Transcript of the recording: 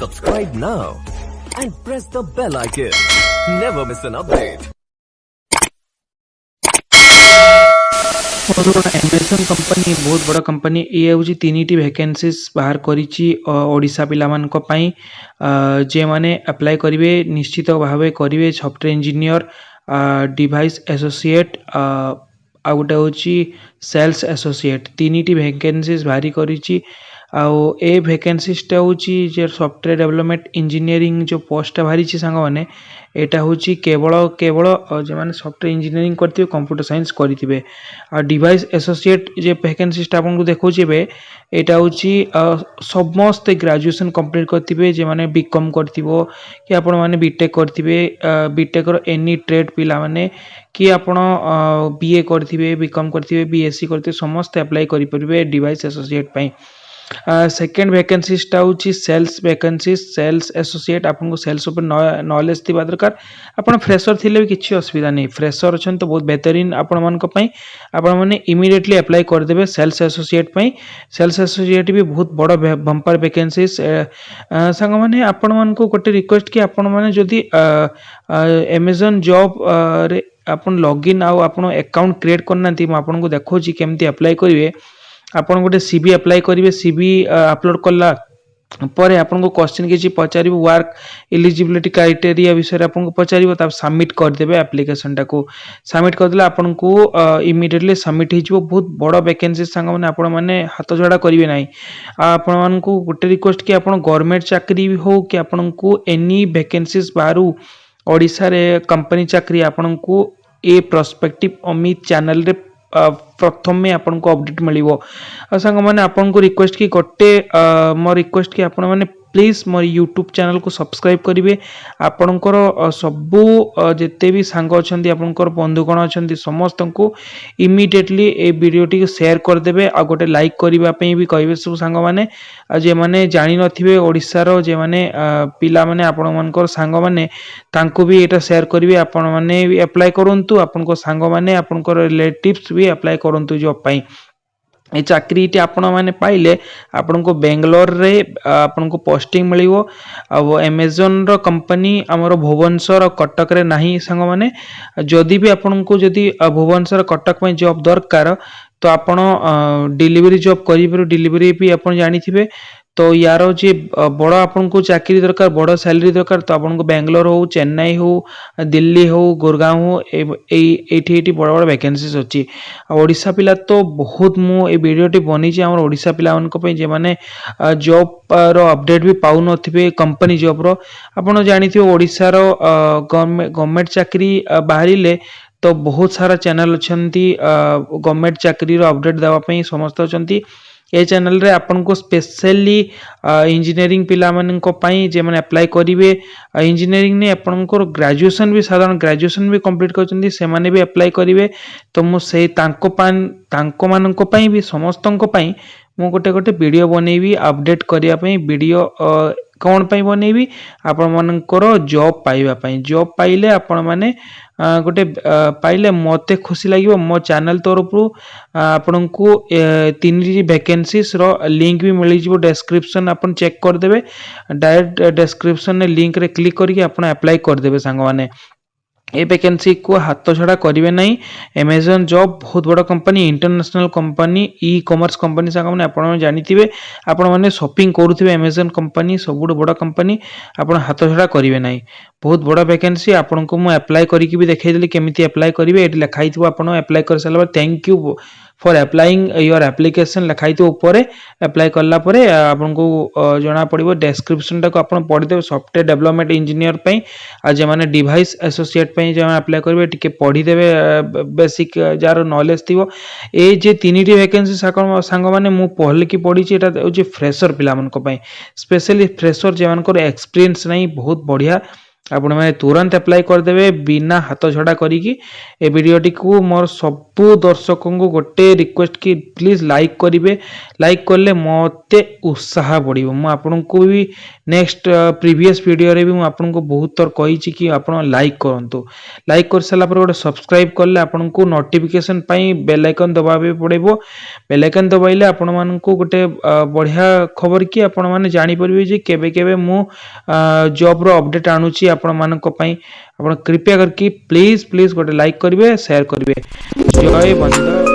Subscribe now and press the bell icon. Never miss an update. Amazon company बहुत बड़ा company ये हूँ तीन वैकेंसीज बाहर करिछि ओडिशा पिला मानक पई जे माने अप्लाई करिवे निश्चित भावे करिवे सॉफ्टवेयर इंजीनियर डिवाइस एसोसिएट आ गोटे हूँ सेल्स एसोसिएट तीन वैकेंसीज बाहरी करिछि आउ ए वैकेंसीटा हूँ जे सॉफ्टवेयर डेवलपमेंट इंजीनियरिंग जो पोस्ट बाहरी सांग मैंने यहाँ हूँ केवल केवल जो मैंने सॉफ्टवेयर इंजीनियरिंग करते कंप्यूटर साइंस करेंगे आ डिवाइस एसोसिएट जो वैकेंसीटा आपको देखा यहाँ हूँ समस्ते ग्रेजुएशन कंप्लीट करेंगे जो मैंने बीकॉम करथिबो कि आपण माने बीटेक करेंगे बीटेक एनी ट्रेड पिला माने कि आपण बीए करेंगे बीकॉम करेंगे बीएससी करते समस्त अप्लाई करेंगे डिवाइस एसोसिएट पई सेकेंड वैकेंसीटा हूँ सेल्स वैकेंसी सेल्स एसोसिएट आपको सेल्स उपर नॉलेज थी दरकार आपड़ फ्रेशर थिले भी किसी असुविधा नहीं फ्रेशर अच्छा तो बहुत बेहतरीन आपण मैंने इमिडिएटली अप्लाई करदे सेल्स एसोसिएट पई सेल्स एसोसिएट भी बहुत बड़ बंपर वैकेंसी सांग मैंने आपण मान गोटे रिक्वेस्ट कि आपण मैंने जदि अमेजन जॉब रे आपण लॉगिन आउ आपण अकाउंट क्रिएट करना आपको देखो केमती अप्लाई करेंगे आपन गोटे सीवी अप्लाई करेंगे सीवी अपलोड कला पर आपको क्वेश्चन किसी पचार वर्क एलिजिबिलिटी क्राइटेरिया विषय आपको पचार तब सबमिट करदे एप्लिकेशन टाक सबमिट करदे आपको इमिडिएटली सबमिट हो बहुत बड़ वैकेंसी सांग मैंने आपण मैंने हाथ छड़ा करेंगे ना आपण गोटे रिक्वेस्ट कि आप गवर्नमेंट चाकरी हो कि आपन को एनी वैकेंसीज बाहर ओडिशा रे कंपनी चाकरी आपन को ए प्रोस्पेक्टिव अमित चैनल रे प्रथम में आपन को अपडेट मिलिवो सांग मैंने आपन को रिक्वेस्ट कि गोटे मो रिक्वेस्ट कि आपण मैंने प्लीज मोर यूट्यूब चैनल को सब्सक्राइब करेंगे आपणकर सबू जिते भी सांग अच्छा आपंकर बंधुगण अच्छा समस्त को इमिडिएटली ए वीडियोटी शेयर करदे आ गोटे लाइक करने भी कहे सब सांग मैंने जे मैंने जानी नथिबे ओडिशार जे मैंने पिला माने आपण मानकर सांग माने तांको भी एटा शेयर करेंगे आपण माने भी अप्लाई करंतु आपनको सांग माने आपनकर रिलेटिव्स भी अप्लाई करंतु जॉब पाई ये चाकरी आपण मैंने पाइले आपण को बेंगलोर रे आपण को पोस्टिंग मिलिवो अमेजन रो कंपनी हमरो भुवनेश्वर कटक रे नाही संग माने जदि भी आपण को जदि भुवनेश्वर कटक में जॉब दरकार तो आपण डिलीवरी जॉब करिबो डिलीवरी भी आपण जानि थिबे तो यार जे बड़ आपन को चाकरी दरकार बड़ सैलरी दरकार तो आपन को बेंगलोर हो चेन्नई हो दिल्ली हो गुरगांव हो एठी बड़ बड़ वैकेंसीज अच्छी ओडिशा पिला तो बहुत मु ए वीडियोटी बनी हमर ओडिशा पिला मन को जे माने जॉब रो अपडेट भी पाउ नथिबे कंपनी जॉब रो आपन जानिथिबे ओडिशा रो गवर्नमेंट चाकरी बाहरिले तो बहुत सारा चैनल अच्छी गवर्नमेंट चाकरी रो अपडेट देवा पई समस्त अच्छी ये चैनल रे आपन को स्पेशली इंजीनियरिंग पिला माननको पई जे माने अप्लाई करिवे इंजीनियरिंग ने आपन को ग्रेजुएशन भी साधारण ग्रेजुएशन भी कंप्लीट करछन्ती से माने भी अप्लाई करिवे तो मु से तांको माननको पई भी समस्तनको पई मु गोटे गोटे वीडियो बनेबी अपडेट करिया पई वीडियो कौन पाई बनेबी आपण मानकर जॉब पाइबा पई जॉब पाइले आपण माने गोटे पाइले मते खुशी लागिवो मो चैनल तरफ आपण को तीन वैकेंसीज रो लिंक भी मिल जिवो डिस्क्रिप्शन आपण चेक कर देबे डायरेक्ट डिस्क्रिप्शन ने लिंक रे क्लिक करके आपण अप्लाई कर देबे संग माने ए वैकेंसी को हाथ छड़ा करेंगे नहीं अमेजन जॉब बहुत बड़ा company international company e commerce company सांग मैंने आपन जानिथिबे आपण माने शॉपिंग करूथिबे अमेजन कंपनी सबुठ बड़ा कंपनी आपण हाथ छड़ा करेंगे नहीं बहुत बड़ा वैकेंसी आपन को मु अप्लाई करिकि भी देखै देली केमिति अप्लाई करिवे एटी लिखाई थिबो आपण अप्लाई कर साला thank you for applying your application लिखाई थी ऊपर अप्लाई कला परे आपन को जना पड़िबो डिस्क्रिप्शन टाको आपण पढ़ी देबे सॉफ्टवेयर डेवलपमेंट इंजीनियर पई आ जे माने डिवाइस एसोसिएट पई जे अप्लाई करबे टिके पढ़ी देबे बेसिक जार नॉलेज थिबो ए जे तीनटी वैकेंसी सांग माने मु पहले की पढ़ी छी एटा जे फ्रेशर पिला मन को पई स्पेशली फ्रेशर जे मान को एक्सपीरियंस नहीं बहुत बढ़िया आपण मैंने तुरंत अप्लाई करदेवे बिना हाथ छड़ा करिकी ए वीडियोटी को मोर सबू दर्शकों को गोटे रिक्वेस्ट कि प्लीज लाइक करेंगे लाइक कले मते उत्साह बढ़िबो मु आपन को भी नेक्स्ट प्रीवियस वीडियो रे भी मु आपन को बहुत थर कही कि आपन लाइक करंतु लाइक कर साला पर गोटे सब्सक्राइब करले आपन को नोटिफिकेशन पाई बेल आइकन दबाबे पड़ेबो बेल आइकन दबाइले आपन मान को गोटे बढ़िया खबर कि आपन माने जानि परबे जे केबे केबे मु जॉब रो अपडेट आनुची आपण मानक पई आपण कृपया करके प्लीज प्लीज गोटे लाइक करिवे शेयर करिवे जय बंद।